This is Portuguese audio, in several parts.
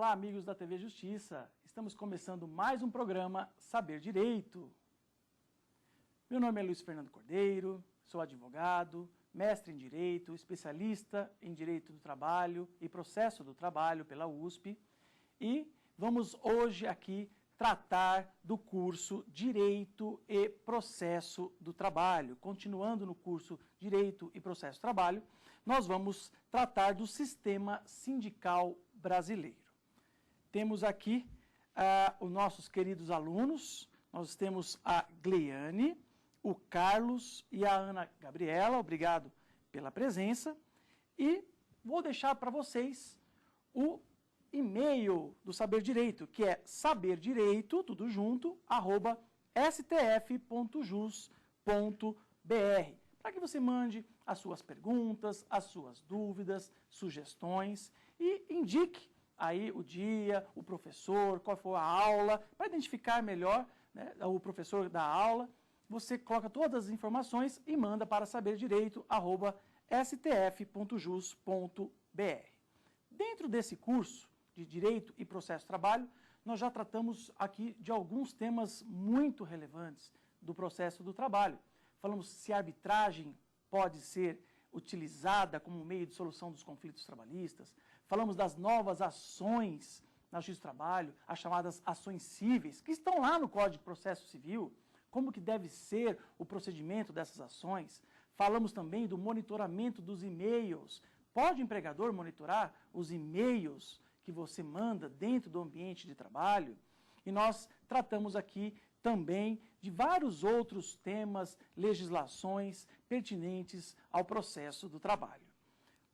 Olá, amigos da TV Justiça. Estamos começando mais um programa Saber Direito. Meu nome é Luiz Fernando Cordeiro, sou advogado, mestre em Direito, especialista em Direito do Trabalho e Processo do Trabalho pela USP e vamos hoje aqui tratar do curso Direito e Processo do Trabalho. Continuando no curso Direito e Processo do Trabalho, nós vamos tratar do sistema sindical brasileiro. Temos aqui os nossos queridos alunos, nós temos a Gleiane, o Carlos e a Ana Gabriela, obrigado pela presença, e vou deixar para vocês o e-mail do Saber Direito, que é saberdireito, tudo junto, @stf.jus.br, para que você mande as suas perguntas, as suas dúvidas, sugestões e indique aí o dia, o professor, qual foi a aula, para identificar melhor, né, o professor da aula. Você coloca todas as informações e manda para saberdireito@stf.jus.br. Dentro desse curso de Direito e Processo do Trabalho, nós já tratamos aqui de alguns temas muito relevantes do processo do trabalho. Falamos se a arbitragem pode ser utilizada como meio de solução dos conflitos trabalhistas. Falamos das novas ações na Justiça do Trabalho, as chamadas ações cíveis, que estão lá no Código de Processo Civil, como que deve ser o procedimento dessas ações. Falamos também do monitoramento dos e-mails. Pode o empregador monitorar os e-mails que você manda dentro do ambiente de trabalho? E nós tratamos aqui também de vários outros temas, legislações pertinentes ao processo do trabalho.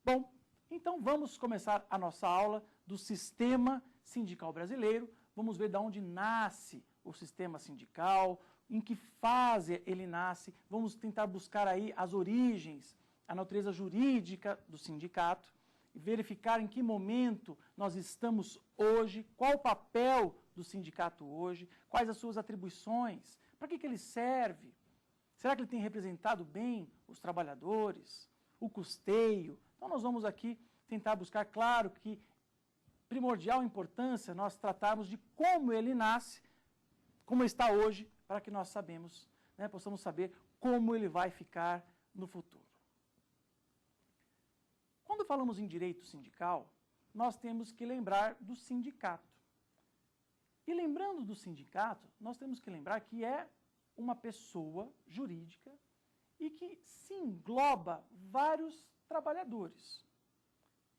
Bom, então vamos começar a nossa aula do sistema sindical brasileiro. Vamos ver de onde nasce o sistema sindical, em que fase ele nasce. Vamos tentar buscar aí as origens, a natureza jurídica do sindicato, e verificar em que momento nós estamos hoje, qual o papel do sindicato hoje, quais as suas atribuições, para que ele serve, será que ele tem representado bem os trabalhadores, o custeio. Então nós vamos aqui tentar buscar, claro que primordial importância nós tratarmos de como ele nasce, como está hoje, para que nós possamos saber como ele vai ficar no futuro. Quando falamos em direito sindical, nós temos que lembrar do sindicato. E lembrando do sindicato, nós temos que lembrar que é uma pessoa jurídica e que se engloba vários trabalhadores.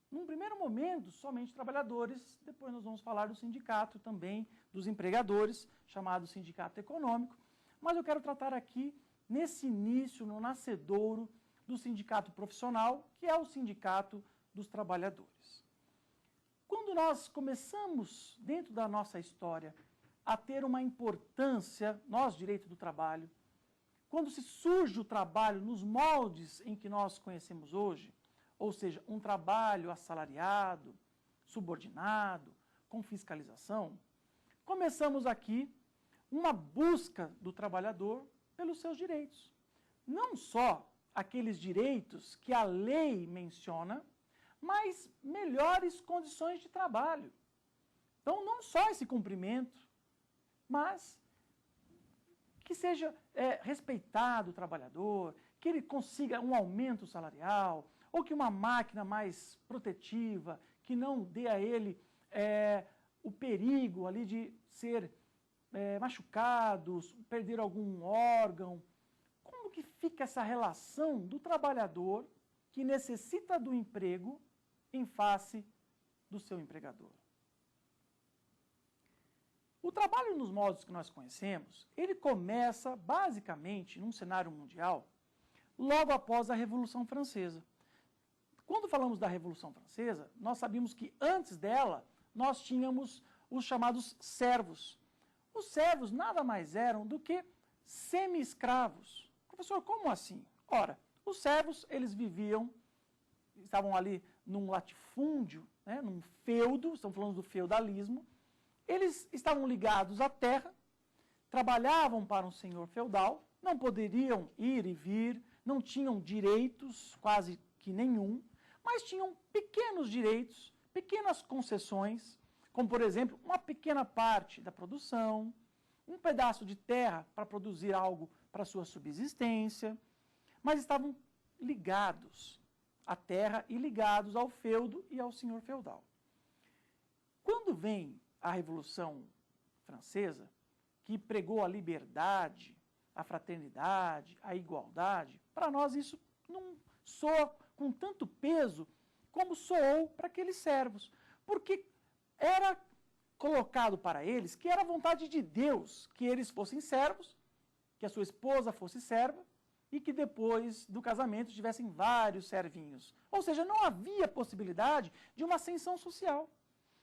Num primeiro momento, somente trabalhadores, depois nós vamos falar do sindicato também, dos empregadores, chamado sindicato econômico, mas eu quero tratar aqui, nesse início, no nascedouro, do sindicato profissional, que é o sindicato dos trabalhadores. Quando nós começamos, dentro da nossa história, a ter uma importância, nós, direito do trabalho, quando se surge o trabalho nos moldes em que nós conhecemos hoje, ou seja, um trabalho assalariado, subordinado, com fiscalização, começamos aqui uma busca do trabalhador pelos seus direitos. Não só aqueles direitos que a lei menciona, mas melhores condições de trabalho. Então, não só esse cumprimento, mas que seja respeitado o trabalhador, que ele consiga um aumento salarial, ou que uma máquina mais protetiva, que não dê a ele o perigo ali de ser machucado, perder algum órgão. Como que fica essa relação do trabalhador que necessita do emprego em face do seu empregador? O trabalho nos moldes que nós conhecemos, ele começa basicamente num cenário mundial logo após a Revolução Francesa. Quando falamos da Revolução Francesa, nós sabíamos que antes dela nós tínhamos os chamados servos. Os servos nada mais eram do que semi-escravos. Professor, como assim? Ora, os servos, eles estavam ali num latifúndio, né, num feudo, estamos falando do feudalismo. Eles estavam ligados à terra, trabalhavam para um senhor feudal, não poderiam ir e vir, não tinham direitos, quase que nenhum, mas tinham pequenos direitos, pequenas concessões, como, por exemplo, uma pequena parte da produção, um pedaço de terra para produzir algo para sua subsistência, mas estavam ligados à terra e ligados ao feudo e ao senhor feudal. Quando vem a Revolução Francesa, que pregou a liberdade, a fraternidade, a igualdade, para nós isso não soa com tanto peso como soou para aqueles servos, porque era colocado para eles que era a vontade de Deus que eles fossem servos, que a sua esposa fosse serva e que depois do casamento tivessem vários servinhos. Ou seja, não havia possibilidade de uma ascensão social.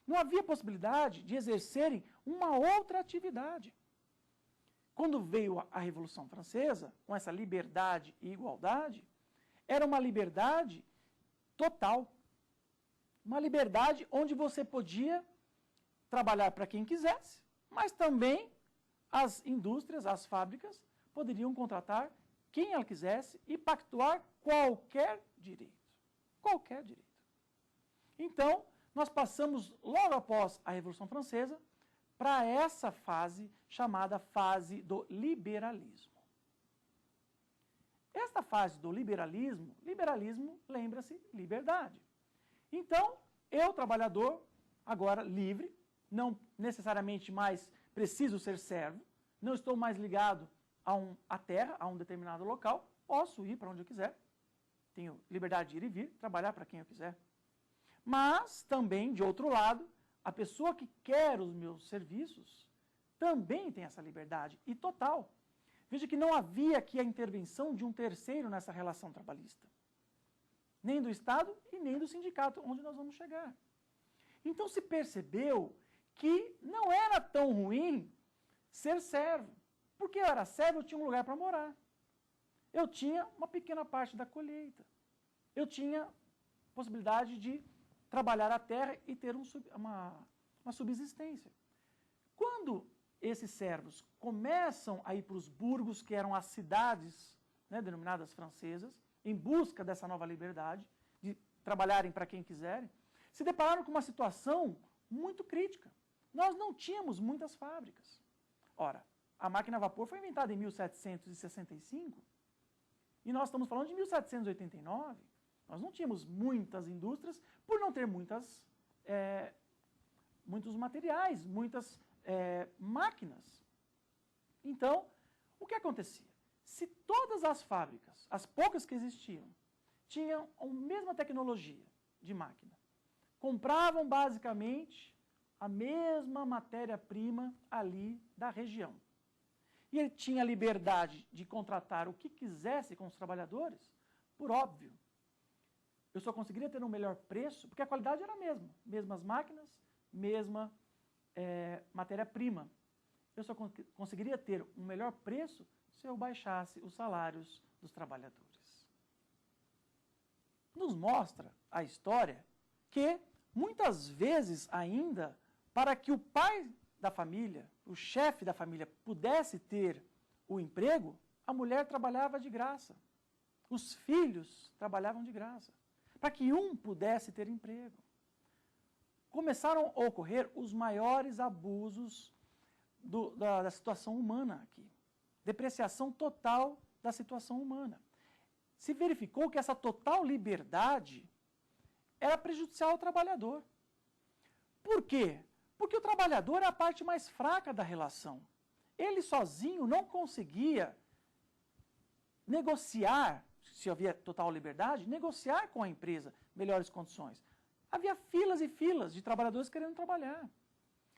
Não havia possibilidade de exercerem uma outra atividade. Quando veio a Revolução Francesa, com essa liberdade e igualdade, era uma liberdade total. Uma liberdade onde você podia trabalhar para quem quisesse, mas também as indústrias, as fábricas, poderiam contratar quem ela quisesse e pactuar qualquer direito. Qualquer direito. Então, nós passamos, logo após a Revolução Francesa, para essa fase chamada fase do liberalismo. Esta fase do liberalismo, lembra-se, liberdade. Então, eu, trabalhador, agora livre, não necessariamente mais preciso ser servo, não estou mais ligado à terra, a um determinado local, posso ir para onde eu quiser, tenho liberdade de ir e vir, trabalhar para quem eu quiser. Mas também, de outro lado, a pessoa que quer os meus serviços também tem essa liberdade, e total. Veja que não havia aqui a intervenção de um terceiro nessa relação trabalhista. Nem do Estado e nem do sindicato, onde nós vamos chegar. Então se percebeu que não era tão ruim ser servo. Porque eu era servo, eu tinha um lugar para morar. Eu tinha uma pequena parte da colheita. Eu tinha possibilidade de trabalhar a terra e ter uma subsistência. Quando esses servos começam a ir para os burgos, que eram as cidades, né, denominadas francesas, em busca dessa nova liberdade, de trabalharem para quem quiserem, se depararam com uma situação muito crítica. Nós não tínhamos muitas fábricas. Ora, a máquina a vapor foi inventada em 1765 e nós estamos falando de 1789. Nós não tínhamos muitas indústrias por não ter muitos materiais, muitas máquinas. Então, o que acontecia? Se todas as fábricas, as poucas que existiam, tinham a mesma tecnologia de máquina, compravam basicamente a mesma matéria-prima ali da região, e ele tinha liberdade de contratar o que quisesse com os trabalhadores, por óbvio, eu só conseguiria ter um melhor preço, porque a qualidade era a mesma. Mesmas máquinas, mesma matéria-prima. Eu só conseguiria ter um melhor preço se eu baixasse os salários dos trabalhadores. Nos mostra a história que, muitas vezes ainda, para que o pai da família, o chefe da família, pudesse ter o emprego, a mulher trabalhava de graça. Os filhos trabalhavam de graça, para que um pudesse ter emprego. Começaram a ocorrer os maiores abusos da situação humana aqui. Depreciação total da situação humana. Se verificou que essa total liberdade era prejudicial ao trabalhador. Por quê? Porque o trabalhador é a parte mais fraca da relação. Ele sozinho não conseguia negociar, se havia total liberdade, negociar com a empresa melhores condições. Havia filas e filas de trabalhadores querendo trabalhar,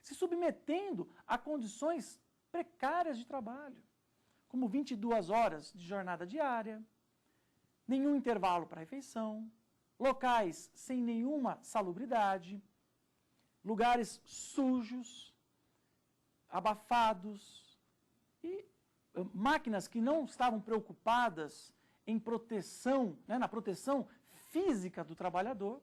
se submetendo a condições precárias de trabalho, como 22 horas de jornada diária, nenhum intervalo para refeição, locais sem nenhuma salubridade, lugares sujos, abafados, e máquinas que não estavam preocupadas em proteção, né, na proteção física do trabalhador,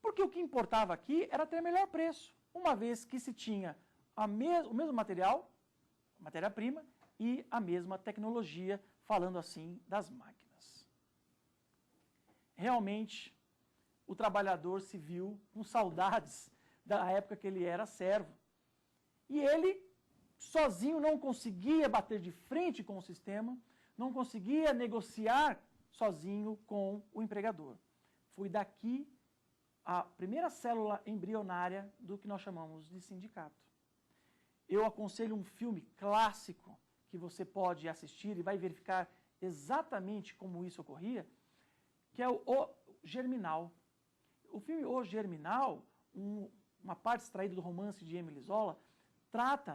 porque o que importava aqui era ter melhor preço, uma vez que se tinha o mesmo material, matéria-prima, e a mesma tecnologia, falando assim, das máquinas. Realmente, o trabalhador se viu com saudades da época que ele era servo. E ele, sozinho, não conseguia bater de frente com o sistema, não conseguia negociar sozinho com o empregador. Foi daqui a primeira célula embrionária do que nós chamamos de sindicato. Eu aconselho um filme clássico que você pode assistir e vai verificar exatamente como isso ocorria, que é o Germinal. O filme O Germinal, uma parte extraída do romance de Émile Zola,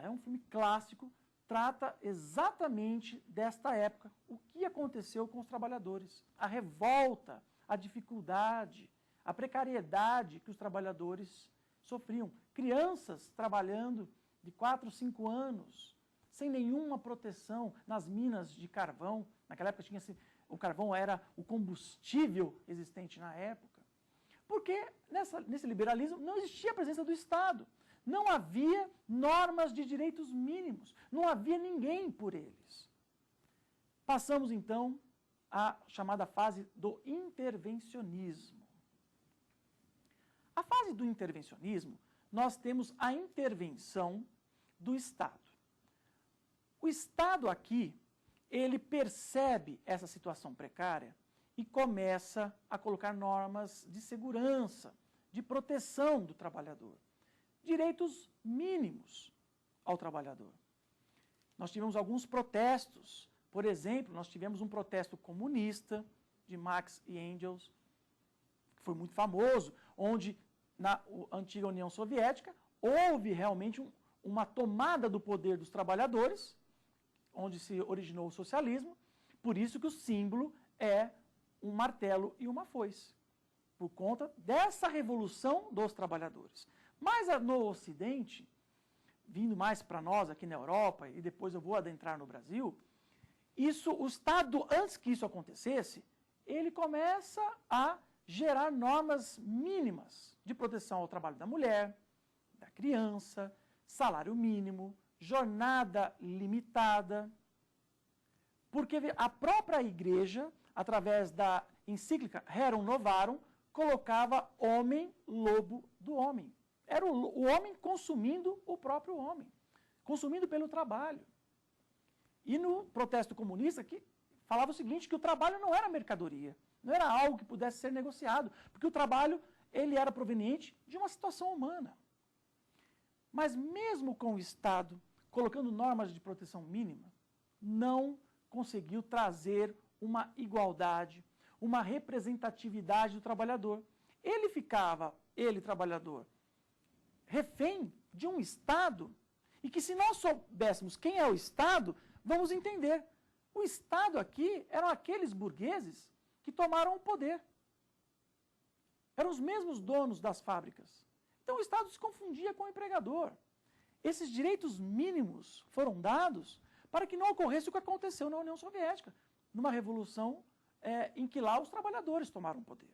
é um filme clássico, trata exatamente desta época, o que aconteceu com os trabalhadores, a revolta, a dificuldade, a precariedade que os trabalhadores sofriam. Crianças trabalhando de 4, 5 anos, sem nenhuma proteção nas minas de carvão. Naquela época o carvão era o combustível existente na época. Porque nesse liberalismo não existia a presença do Estado. Não havia normas de direitos mínimos. Não havia ninguém por eles. Passamos, então, à chamada fase do intervencionismo. A fase do intervencionismo, nós temos a intervenção do Estado. O Estado aqui, ele percebe essa situação precária e começa a colocar normas de segurança, de proteção do trabalhador. Direitos mínimos ao trabalhador. Nós tivemos alguns protestos. Por exemplo, nós tivemos um protesto comunista de Marx e Engels, que foi muito famoso, onde na antiga União Soviética houve realmente uma tomada do poder dos trabalhadores, onde se originou o socialismo. Por isso que o símbolo é um martelo e uma foice, por conta dessa revolução dos trabalhadores. Mas no Ocidente, vindo mais para nós aqui na Europa, e depois eu vou adentrar no Brasil, o Estado, antes que isso acontecesse, ele começa a gerar normas mínimas de proteção ao trabalho da mulher, da criança, salário mínimo, jornada limitada. Porque a própria igreja, através da encíclica Rerum Novarum, colocava homem lobo do homem. Era o homem consumindo o próprio homem, consumindo pelo trabalho. E no protesto comunista, que falava o seguinte, que o trabalho não era mercadoria, não era algo que pudesse ser negociado, porque o trabalho ele era proveniente de uma situação humana. Mas mesmo com o Estado colocando normas de proteção mínima, não conseguiu trazer uma igualdade, uma representatividade do trabalhador. Ele ficava, trabalhador, refém de um Estado, e que se nós soubéssemos quem é o Estado, vamos entender. O Estado aqui eram aqueles burgueses que tomaram o poder. Eram os mesmos donos das fábricas. Então o Estado se confundia com o empregador. Esses direitos mínimos foram dados para que não ocorresse o que aconteceu na União Soviética, numa revolução em que lá os trabalhadores tomaram o poder.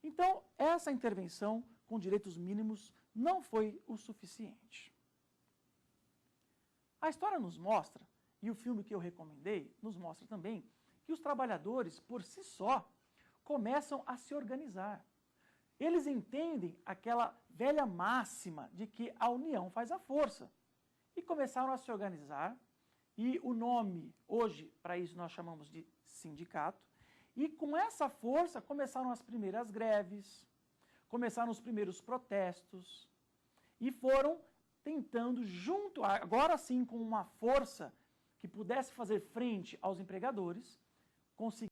Então, essa intervenção com direitos mínimos não foi o suficiente. A história nos mostra, e o filme que eu recomendei nos mostra também, que os trabalhadores, por si só, começam a se organizar. Eles entendem aquela velha máxima de que a união faz a força. E começaram a se organizar, e o nome, hoje, para isso nós chamamos de sindicato, e com essa força começaram as primeiras greves, começaram os primeiros protestos, e foram tentando, junto, agora sim com uma força que pudesse fazer frente aos empregadores, conseguir